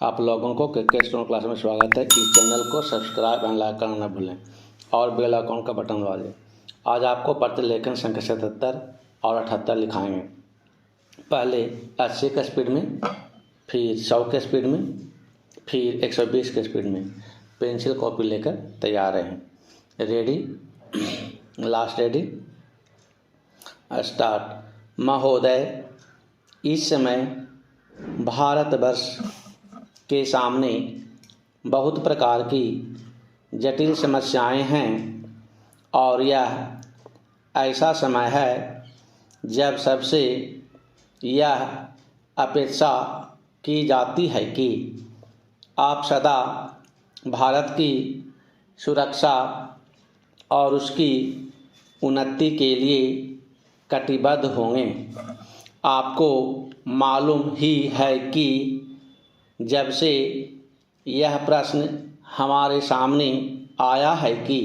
आप लोगों को क्रिकेट स्टोन क्लास में स्वागत है। इस चैनल को सब्सक्राइब एंड लाइक करना न भूलें और बेल आइकन का बटन दबाएं। आज आपको प्रतिलेखन संख्या 77 और 78 लिखाएंगे। पहले 80 के स्पीड में, फिर 100 के स्पीड में, फिर 120 के स्पीड में। पेंसिल कॉपी लेकर तैयार रहें। Ready, last ready, start. महोदय, इस समय भारतवर्ष के सामने बहुत प्रकार की जटिल समस्याएं हैं और यह ऐसा समय है जब सबसे यह अपेक्षा की जाती है कि आप सदा भारत की सुरक्षा और उसकी उन्नति के लिए कटिबद्ध होंगे। आपको मालूम ही है कि जब से यह प्रश्न हमारे सामने आया है कि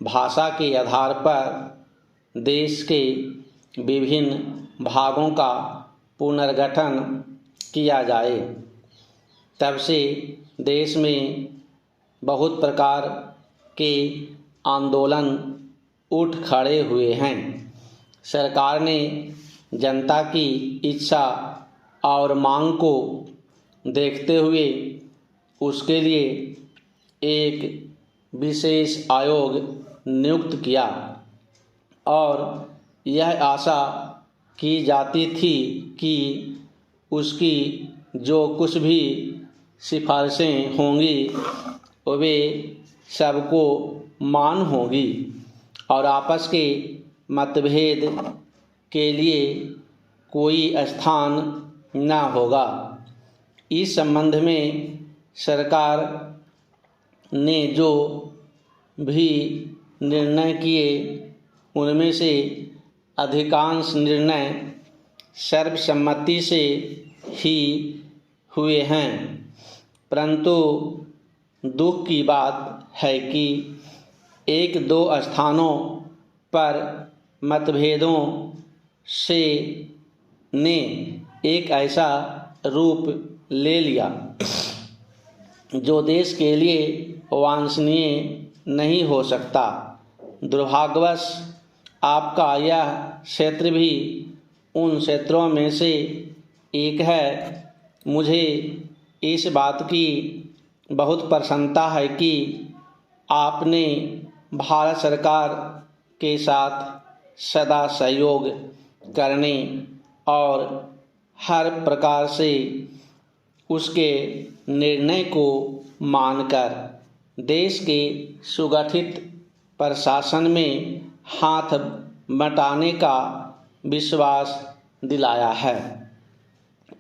भाषा के आधार पर देश के विभिन्न भागों का पुनर्गठन किया जाए, तब से देश में बहुत प्रकार के आंदोलन उठ खड़े हुए हैं। सरकार ने जनता की इच्छा और मांग को देखते हुए उसके लिए एक विशेष आयोग नियुक्त किया और यह आशा की जाती थी कि उसकी जो कुछ भी सिफारिशें होंगी वे सबको मान होंगी और आपस के मतभेद के लिए कोई स्थान न होगा। इस संबंध में सरकार ने जो भी निर्णय किए उनमें से अधिकांश निर्णय सर्वसम्मति से ही हुए हैं, परंतु दुख की बात है कि एक दो स्थानों पर मतभेदों से ने एक ऐसा रूप ले लिया जो देश के लिए वांछनीय नहीं हो सकता। दुर्भाग्यवश आपका यह क्षेत्र भी उन क्षेत्रों में से एक है। मुझे इस बात की बहुत प्रसन्नता है कि आपने भारत सरकार के साथ सदा सहयोग करने और हर प्रकार से उसके निर्णय को मानकर देश के सुगठित प्रशासन में हाथ बटाने का विश्वास दिलाया है।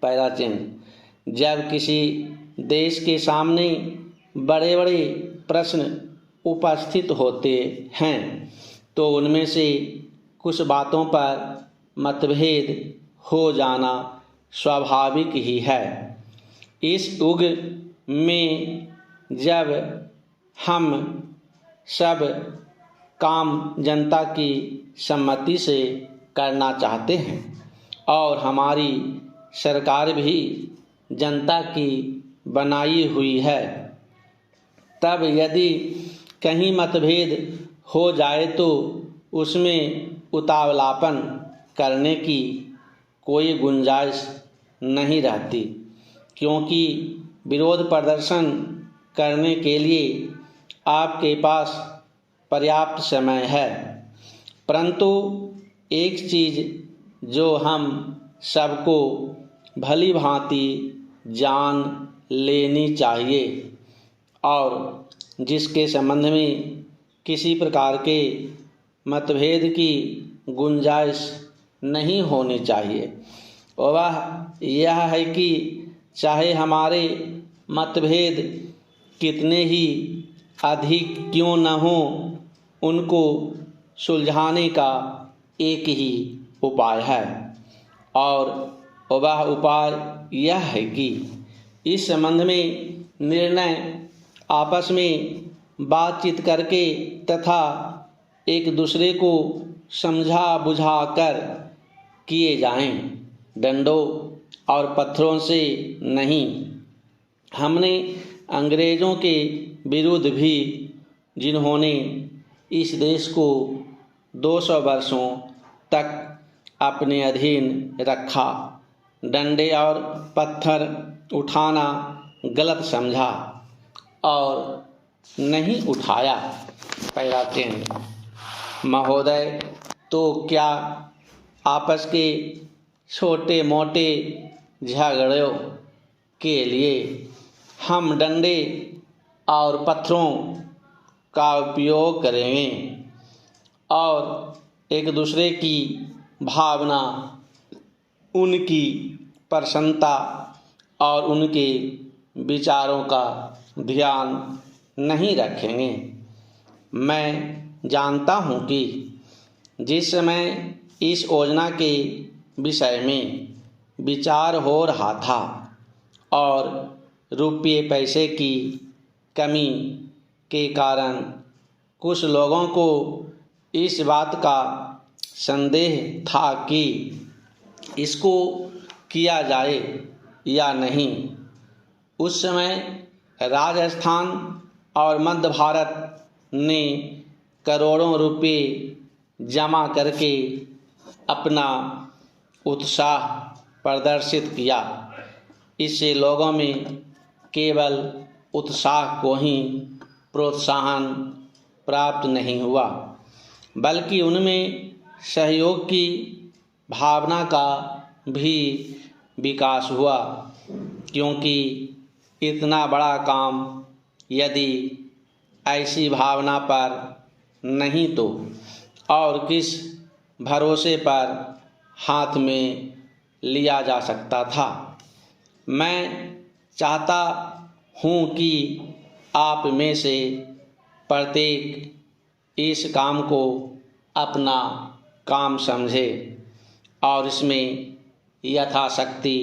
पहला चिन्ह, जब किसी देश के सामने बड़े बड़े प्रश्न उपस्थित होते हैं तो उनमें से कुछ बातों पर मतभेद हो जाना स्वाभाविक ही है। इस युग में जब हम सब काम जनता की सम्मति से करना चाहते हैं और हमारी सरकार भी जनता की बनाई हुई है, तब यदि कहीं मतभेद हो जाए तो उसमें उतावलापन करने की कोई गुंजाइश नहीं रहती, क्योंकि विरोध प्रदर्शन करने के लिए आपके पास पर्याप्त समय है। परंतु एक चीज़ जो हम सबको भली भांति जान लेनी चाहिए और जिसके संबंध में किसी प्रकार के मतभेद की गुंजाइश नहीं होनी चाहिए, वह यह है कि चाहे हमारे मतभेद कितने ही अधिक क्यों न हों, उनको सुलझाने का एक ही उपाय है और वह उपाय यह है कि इस संबंध में निर्णय आपस में बातचीत करके तथा एक दूसरे को समझा बुझा कर किए जाएं, डंडों और पत्थरों से नहीं। हमने अंग्रेज़ों के विरुद्ध भी, जिन्होंने इस देश को 200 वर्षों तक अपने अधीन रखा, डंडे और पत्थर उठाना गलत समझा और नहीं उठाया। पैराचेन महोदय, तो क्या आपस के छोटे मोटे झगड़ों के लिए हम डंडे और पत्थरों का उपयोग करेंगे और एक दूसरे की भावना, उनकी प्रसन्नता और उनके विचारों का ध्यान नहीं रखेंगे? मैं जानता हूँ कि जिस समय इस योजना के विषय में विचार हो रहा था और रुपये पैसे की कमी के कारण कुछ लोगों को इस बात का संदेह था कि इसको किया जाए या नहीं, उस समय राजस्थान और मध्य भारत ने करोड़ों रुपए जमा करके अपना उत्साह प्रदर्शित किया। इससे लोगों में केवल उत्साह को ही प्रोत्साहन प्राप्त नहीं हुआ, बल्कि उनमें सहयोग की भावना का भी विकास हुआ, क्योंकि इतना बड़ा काम यदि ऐसी भावना पर नहीं तो और किस भरोसे पर हाथ में लिया जा सकता था। मैं चाहता हूँ कि आप में से प्रत्येक इस काम को अपना काम समझे और इसमें यथाशक्ति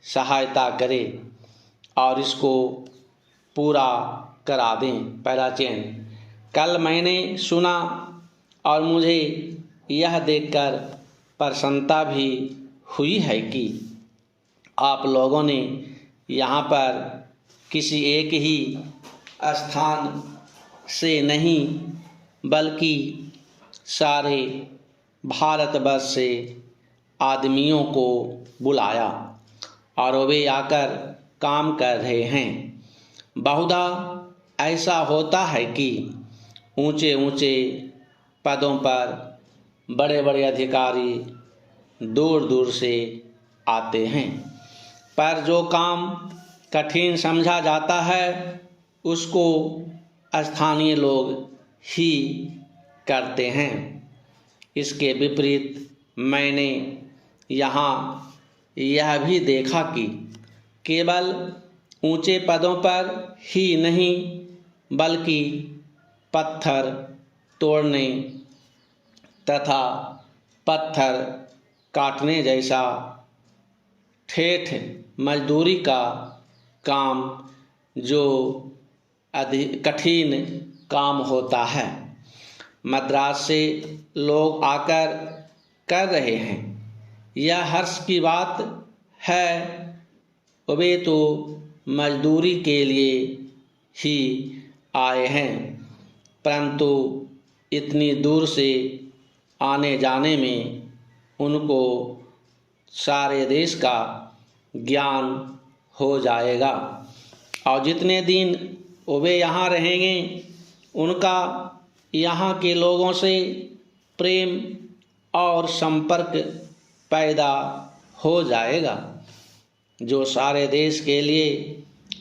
सहायता करे और इसको पूरा करा दें। पैराचेन कल मैंने सुना और मुझे यह देखकर प्रसन्नता भी हुई है कि आप लोगों ने यहाँ पर किसी एक ही स्थान से नहीं बल्कि सारे भारतवर्ष से आदमियों को बुलाया और वे आकर काम कर रहे हैं। बहुधा ऐसा होता है कि ऊंचे ऊंचे पदों पर बड़े बड़े अधिकारी दूर दूर से आते हैं, पर जो काम कठिन समझा जाता है उसको स्थानीय लोग ही करते हैं। इसके विपरीत मैंने यहाँ यह भी देखा कि केवल ऊंचे पदों पर ही नहीं बल्कि पत्थर तोड़ने तथा पत्थर काटने जैसा ठेठ मजदूरी का काम जो कठिन काम होता है, मद्रास से लोग आकर कर रहे हैं। यह हर्ष की बात है। वे तो मजदूरी के लिए ही आए हैं, परंतु इतनी दूर से आने जाने में उनको सारे देश का ज्ञान हो जाएगा और जितने दिन वे यहाँ रहेंगे उनका यहाँ के लोगों से प्रेम और संपर्क पैदा हो जाएगा, जो सारे देश के लिए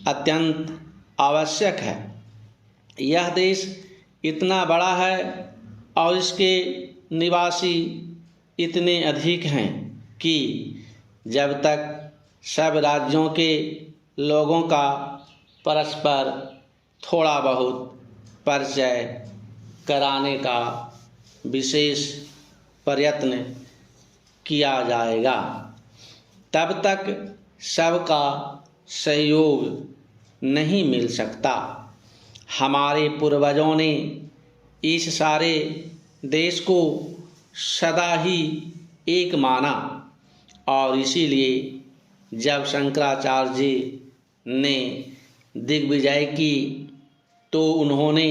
अत्यंत आवश्यक है। यह देश इतना बड़ा है और इसके निवासी इतने अधिक हैं कि जब तक सब राज्यों के लोगों का परस्पर थोड़ा बहुत परिचय कराने का विशेष प्रयत्न किया जाएगा, तब तक सबका सहयोग नहीं मिल सकता। हमारे पूर्वजों ने इस सारे देश को सदा ही एक माना और इसीलिए जब शंकराचार्य जी ने दिग्विजय की तो उन्होंने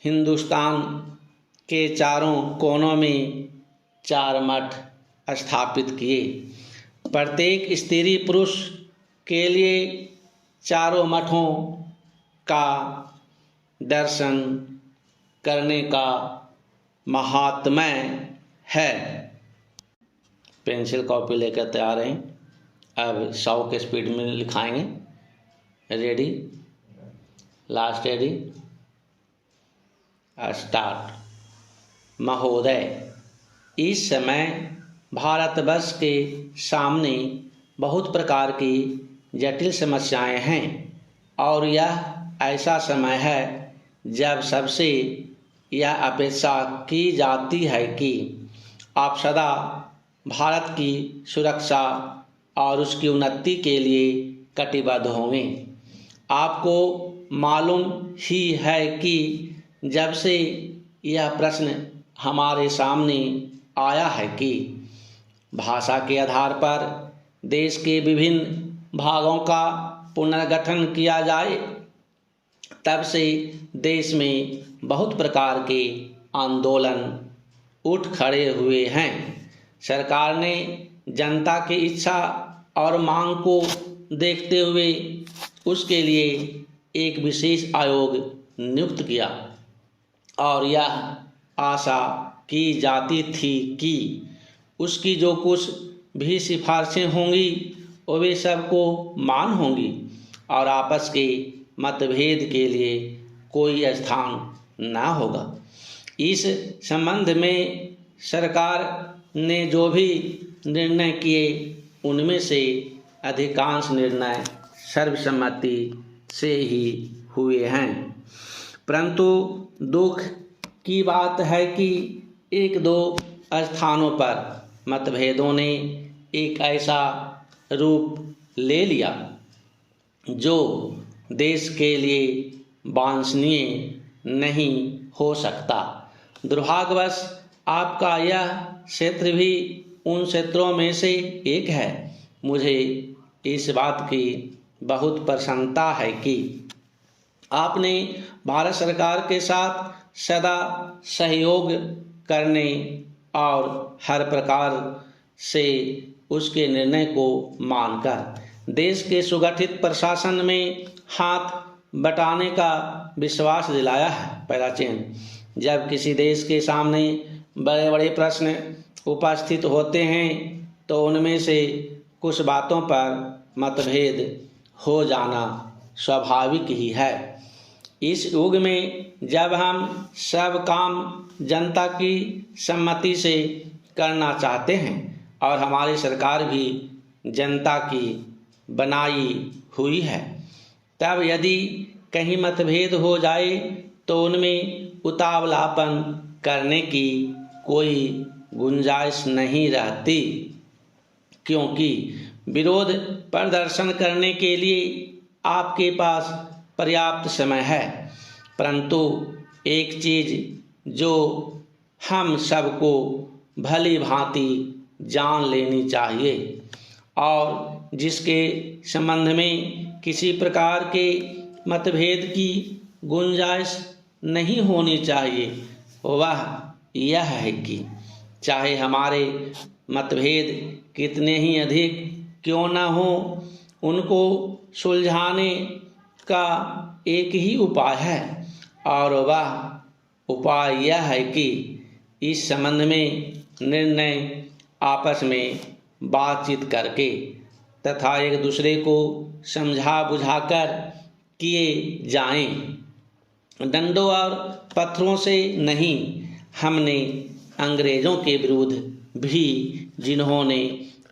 हिंदुस्तान के चारों कोनों में 4 मठ स्थापित किए। प्रत्येक स्त्री पुरुष के लिए चारों मठों का दर्शन करने का महात्म्य है। पेंसिल कॉपी लेकर तैयार हैं। अब 100 के स्पीड में लिखाएंगे। Ready, last ready, start. महोदय, इस समय भारतवर्ष के सामने बहुत प्रकार की जटिल समस्याएं हैं और यह ऐसा समय है जब सबसे यह अपेक्षा की जाती है कि आप सदा भारत की सुरक्षा और उसकी उन्नति के लिए कटिबद्ध होंगे। आपको मालूम ही है कि जब से यह प्रश्न हमारे सामने आया है कि भाषा के आधार पर देश के विभिन्न भागों का पुनर्गठन किया जाए, तब से देश में बहुत प्रकार के आंदोलन उठ खड़े हुए हैं। सरकार ने जनता की इच्छा और मांग को देखते हुए उसके लिए एक विशेष आयोग नियुक्त किया और यह आशा की जाती थी कि उसकी जो कुछ भी सिफारिशें होंगी वे सबको मान होंगी और आपस के मतभेद के लिए कोई स्थान न होगा। इस संबंध में सरकार ने जो भी निर्णय किए उनमें से अधिकांश निर्णय सर्वसम्मति से ही हुए हैं, परंतु दुख की बात है कि 1-2 स्थानों पर मतभेदों ने एक ऐसा रूप ले लिया जो देश के लिए वांछनीय नहीं हो सकता। दुर्भाग्यवश आपका यह क्षेत्र भी उन क्षेत्रों में से एक है। मुझे इस बात की बहुत प्रसन्नता है कि आपने भारत सरकार के साथ सदा सहयोग करने और हर प्रकार से उसके निर्णय को मानकर देश के सुगठित प्रशासन में हाथ बटाने का विश्वास दिलाया है। पहला चिन्ह, जब किसी देश के सामने बड़े बड़े प्रश्न उपस्थित होते हैं तो उनमें से कुछ बातों पर मतभेद हो जाना स्वाभाविक ही है। इस युग में जब हम सब काम जनता की सम्मति से करना चाहते हैं और हमारी सरकार भी जनता की बनाई हुई है, तब यदि कहीं मतभेद हो जाए तो उनमें उतावलापन करने की कोई गुंजाइश नहीं रहती, क्योंकि विरोध प्रदर्शन करने के लिए आपके पास पर्याप्त समय है। परंतु एक चीज़ जो हम सबको भली भांति जान लेनी चाहिए और जिसके संबंध में किसी प्रकार के मतभेद की गुंजाइश नहीं होनी चाहिए, वह यह है कि चाहे हमारे मतभेद कितने ही अधिक क्यों न हो, उनको सुलझाने का एक ही उपाय है और वह उपाय यह है कि इस संबंध में निर्णय आपस में बातचीत करके तथा एक दूसरे को समझा बुझाकर किए जाएं, डंडों और पत्थरों से नहीं। हमने अंग्रेज़ों के विरुद्ध भी, जिन्होंने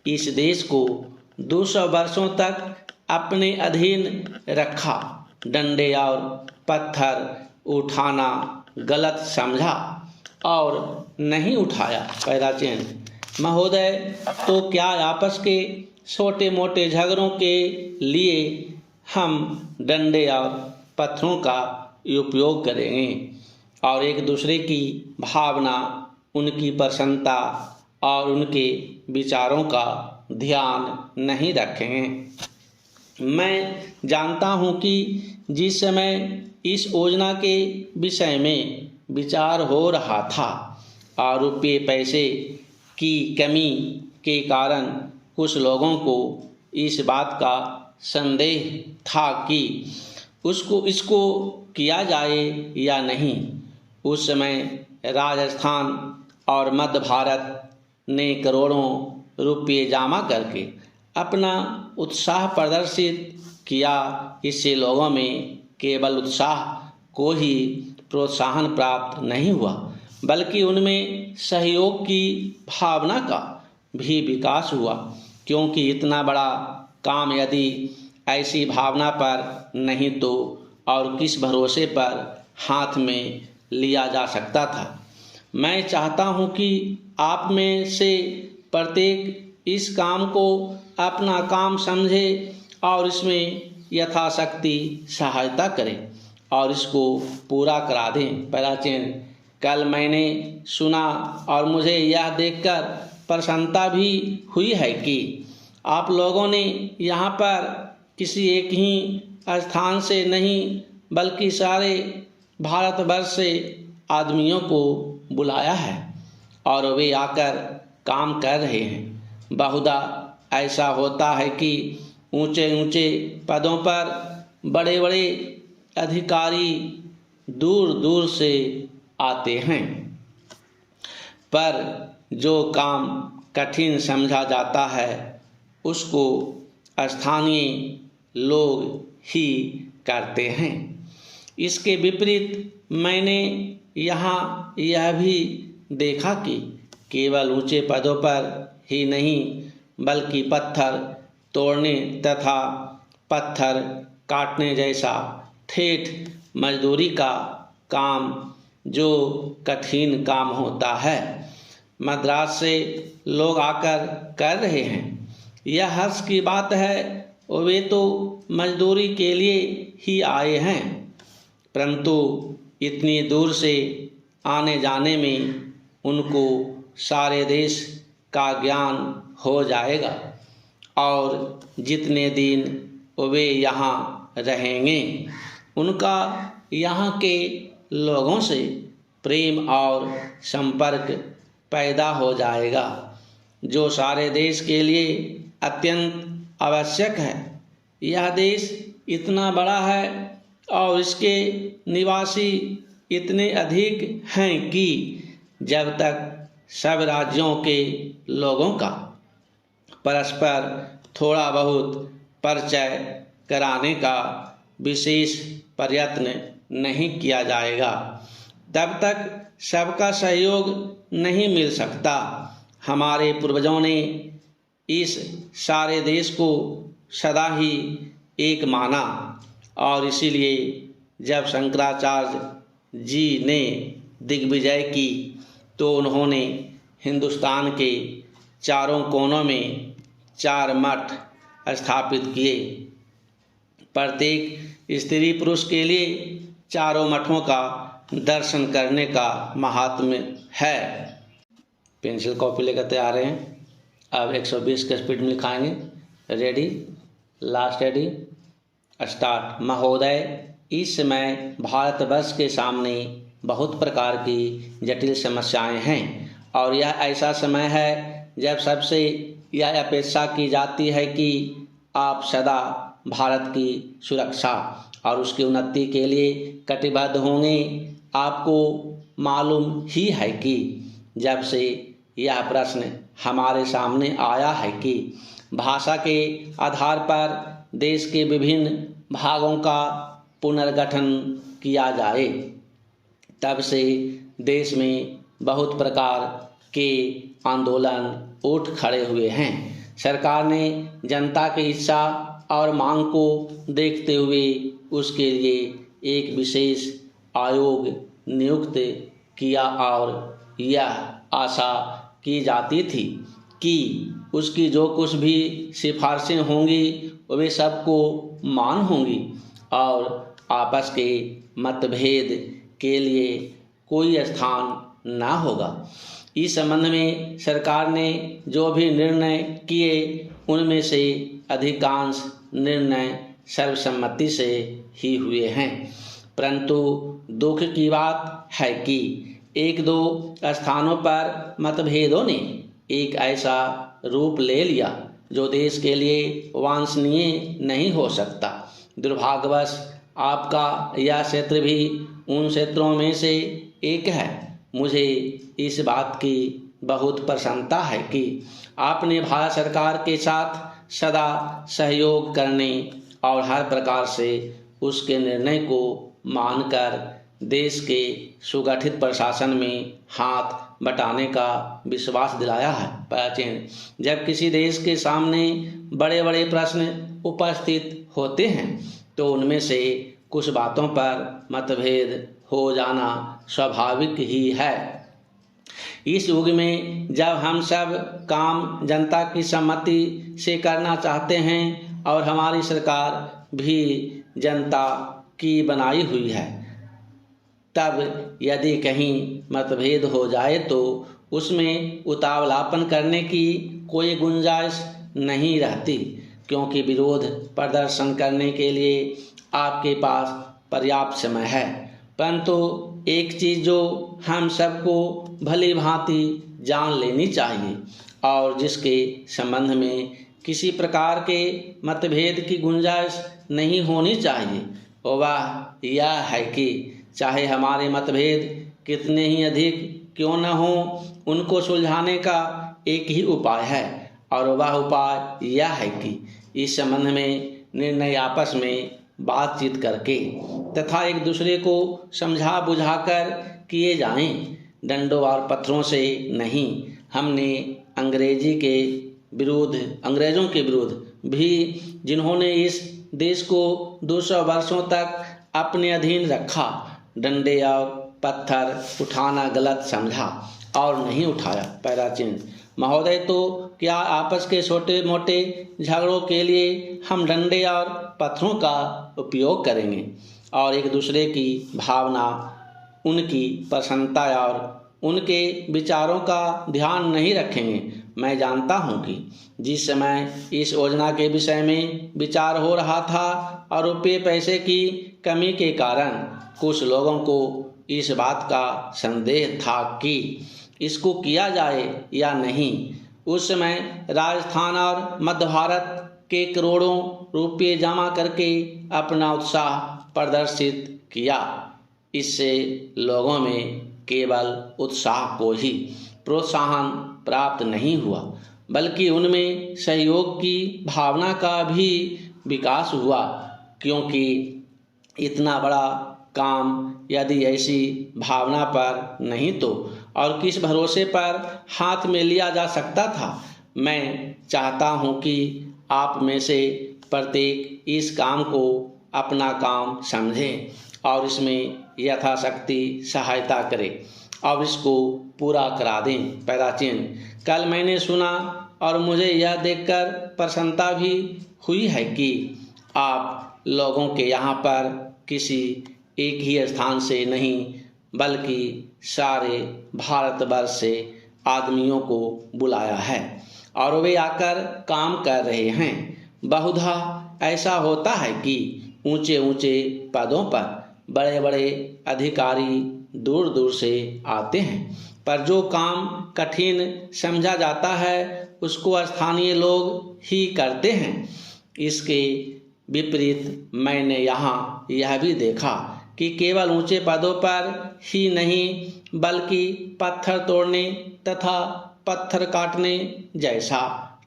इस देश को 200 वर्षों तक अपने अधीन रखा, डंडे और पत्थर उठाना गलत समझा और नहीं उठाया। पहला चिन्ह, महोदय, तो क्या आपस के छोटे मोटे झगड़ों के लिए हम डंडे और पत्थरों का उपयोग करेंगे और एक दूसरे की भावना, उनकी प्रसन्नता और उनके विचारों का ध्यान नहीं रखेंगे। मैं जानता हूं कि जिस समय इस योजना के विषय में विचार हो रहा था और रुपये पैसे की कमी के कारण कुछ लोगों को इस बात का संदेह था कि इसको किया जाए या नहीं। उस समय राजस्थान और मध्य भारत ने करोड़ों रुपये जमा करके अपना उत्साह प्रदर्शित किया। इससे लोगों में केवल उत्साह को ही प्रोत्साहन प्राप्त नहीं हुआ, बल्कि उनमें सहयोग की भावना का भी विकास हुआ, क्योंकि इतना बड़ा काम यदि ऐसी भावना पर नहीं तो और किस भरोसे पर हाथ में लिया जा सकता था। मैं चाहता हूं कि आप में से प्रत्येक इस काम को अपना काम समझे और इसमें यथाशक्ति सहायता करें और इसको पूरा करा दें। प्राचीन कल मैंने सुना और मुझे यह देखकर प्रसन्नता भी हुई है कि आप लोगों ने यहाँ पर किसी एक ही स्थान से नहीं बल्कि सारे भारतवर्ष से आदमियों को बुलाया है और वे आकर काम कर रहे हैं। बहुधा ऐसा होता है कि ऊंचे ऊंचे पदों पर बड़े बड़े अधिकारी दूर दूर से आते हैं, पर जो काम कठिन समझा जाता है उसको स्थानीय लोग ही करते हैं। इसके विपरीत मैंने यहाँ यह भी देखा कि केवल ऊंचे पदों पर ही नहीं बल्कि पत्थर तोड़ने तथा पत्थर काटने जैसा ठेठ मजदूरी का काम जो कठिन काम होता है मद्रास से लोग आकर कर रहे हैं। यह हर्ष की बात है। वे तो मजदूरी के लिए ही आए हैं, परंतु इतनी दूर से आने जाने में उनको सारे देश का ज्ञान हो जाएगा और जितने दिन वे यहाँ रहेंगे उनका यहाँ के लोगों से प्रेम और संपर्क पैदा हो जाएगा, जो सारे देश के लिए अत्यंत आवश्यक है। यह देश इतना बड़ा है और इसके निवासी इतने अधिक हैं कि जब तक सब राज्यों के लोगों का परस्पर थोड़ा बहुत परिचय कराने का विशेष प्रयत्न नहीं किया जाएगा, तब तक सबका सहयोग नहीं मिल सकता। हमारे पूर्वजों ने इस सारे देश को सदा ही एक माना और इसीलिए जब शंकराचार्य जी ने दिग्विजय की तो उन्होंने हिंदुस्तान के चारों कोनों में 4 मठ स्थापित किए। प्रत्येक स्त्री पुरुष के लिए चारों मठों का दर्शन करने का महात्म्य है। पेंसिल कॉपी लेकर तैयार हैं। अब 120 के स्पीड में लिखाएंगे। Ready, last ready, start. महोदय, इस समय भारतवर्ष के सामने बहुत प्रकार की जटिल समस्याएं हैं और यह ऐसा समय है जब सबसे यह अपेक्षा की जाती है कि आप सदा भारत की सुरक्षा और उसकी उन्नति के लिए कटिबद्ध होंगे। आपको मालूम ही है कि जब से यह प्रश्न हमारे सामने आया है कि भाषा के आधार पर देश के विभिन्न भागों का पुनर्गठन किया जाए, तब से देश में बहुत प्रकार के आंदोलन उठ खड़े हुए हैं। सरकार ने जनता की इच्छा और मांग को देखते हुए उसके लिए एक विशेष आयोग नियुक्त किया और यह आशा की जाती थी कि उसकी जो कुछ भी सिफारिशें होंगी वे सबको मान होंगी और आपस के मतभेद के लिए कोई स्थान ना होगा। इस संबंध में सरकार ने जो भी निर्णय किए उनमें से अधिकांश निर्णय सर्वसम्मति से ही हुए हैं। परंतु दुख की बात है कि एक दो स्थानों पर मतभेदों ने एक ऐसा रूप ले लिया जो देश के लिए वांछनीय नहीं हो सकता। दुर्भाग्यवश आपका यह क्षेत्र भी उन क्षेत्रों में से एक है। मुझे इस बात की बहुत प्रसन्नता है कि आपने भारत सरकार के साथ सदा सहयोग करने और हर प्रकार से उसके निर्णय को मानकर देश के सुगठित प्रशासन में हाथ बटाने का विश्वास दिलाया है। प्राचीन जब किसी देश के सामने बड़े बड़े प्रश्न उपस्थित होते हैं तो उनमें से कुछ बातों पर मतभेद हो जाना स्वाभाविक ही है। इस युग में जब हम सब काम जनता की सम्मति से करना चाहते हैं और हमारी सरकार भी जनता की बनाई हुई है, तब यदि कहीं मतभेद हो जाए तो उसमें उतावलापन करने की कोई गुंजाइश नहीं रहती, क्योंकि विरोध प्रदर्शन करने के लिए आपके पास पर्याप्त समय है। परंतु एक चीज़ जो हम सबको भली भांति जान लेनी चाहिए और जिसके संबंध में किसी प्रकार के मतभेद की गुंजाइश नहीं होनी चाहिए, वह यह है कि चाहे हमारे मतभेद कितने ही अधिक क्यों न हो, उनको सुलझाने का एक ही उपाय है और वह उपाय यह है कि इस संबंध में निर्णय आपस में बातचीत करके तथा एक दूसरे को समझा बुझाकर किए जाएं, डंडों और पत्थरों से नहीं। हमने अंग्रेज़ों के विरुद्ध भी, जिन्होंने इस देश को 200 वर्षों तक अपने अधीन रखा, डंडे और पत्थर उठाना गलत समझा और नहीं उठाया। पैराचिन महोदय, तो क्या आपस के छोटे मोटे झगड़ों के लिए हम डंडे और पत्थरों का उपयोग करेंगे और एक दूसरे की भावना, उनकी प्रसन्नता और उनके विचारों का ध्यान नहीं रखेंगे? मैं जानता हूं कि जिस समय इस योजना के विषय में विचार हो रहा था और रुपये पैसे की कमी के कारण कुछ लोगों को इस बात का संदेह था कि इसको किया जाए या नहीं। उस समय राजस्थान और मध्य भारत के करोड़ों रुपये जमा करके अपना उत्साह प्रदर्शित किया। इससे लोगों में केवल उत्साह को ही प्रोत्साहन प्राप्त नहीं हुआ, बल्कि उनमें सहयोग की भावना का भी विकास हुआ, क्योंकि इतना बड़ा काम यदि ऐसी भावना पर नहीं तो और किस भरोसे पर हाथ में लिया जा सकता था। मैं चाहता हूं कि आप में से प्रत्येक इस काम को अपना काम समझें और इसमें यथाशक्ति सहायता करें और इसको पूरा करा दें। पैराचिन, कल मैंने सुना और मुझे यह देखकर प्रसन्नता भी हुई है कि आप लोगों के यहाँ पर किसी एक ही स्थान से नहीं बल्कि सारे भारतवर्ष से आदमियों को बुलाया है और वे आकर काम कर रहे हैं। बहुधा ऐसा होता है कि ऊंचे ऊंचे पदों पर बड़े बड़े अधिकारी दूर दूर से आते हैं, पर जो काम कठिन समझा जाता है उसको स्थानीय लोग ही करते हैं। इसके विपरीत मैंने यहाँ यह भी देखा कि केवल ऊंचे पदों पर ही नहीं बल्कि पत्थर तोड़ने तथा पत्थर काटने जैसा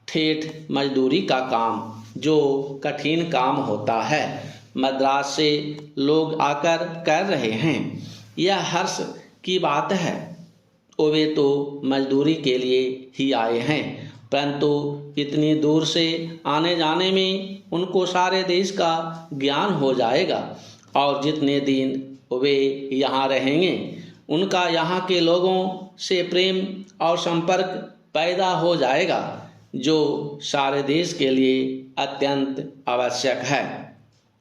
ठेठ मजदूरी का काम, जो कठिन काम होता है, मद्रास से लोग आकर कर रहे हैं। यह हर्ष की बात है। वे तो मजदूरी के लिए ही आए हैं, परंतु इतनी दूर से आने जाने में उनको सारे देश का ज्ञान हो जाएगा और जितने दिन वे यहाँ रहेंगे उनका यहाँ के लोगों से प्रेम और संपर्क पैदा हो जाएगा, जो सारे देश के लिए अत्यंत आवश्यक है।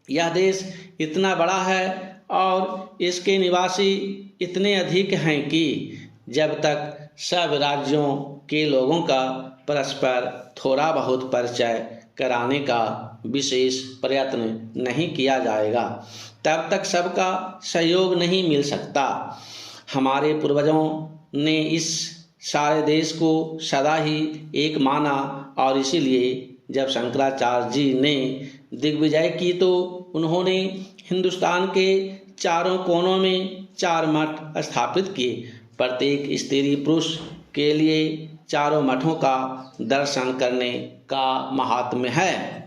यह देश इतना बड़ा है और इसके निवासी इतने अधिक हैं कि जब तक सब राज्यों के लोगों का परस्पर थोड़ा बहुत परिचय कराने का विशेष प्रयत्न नहीं किया जाएगा, तब तक सबका सहयोग नहीं मिल सकता। हमारे पूर्वजों ने इस सारे देश को सदा ही एक माना और इसीलिए जब शंकराचार्य जी ने दिग्विजय की तो उन्होंने हिंदुस्तान के चारों कोनों में 4 मठ स्थापित किए। प्रत्येक स्त्री पुरुष के लिए चारों मठों का दर्शन करने का महात्म्य है।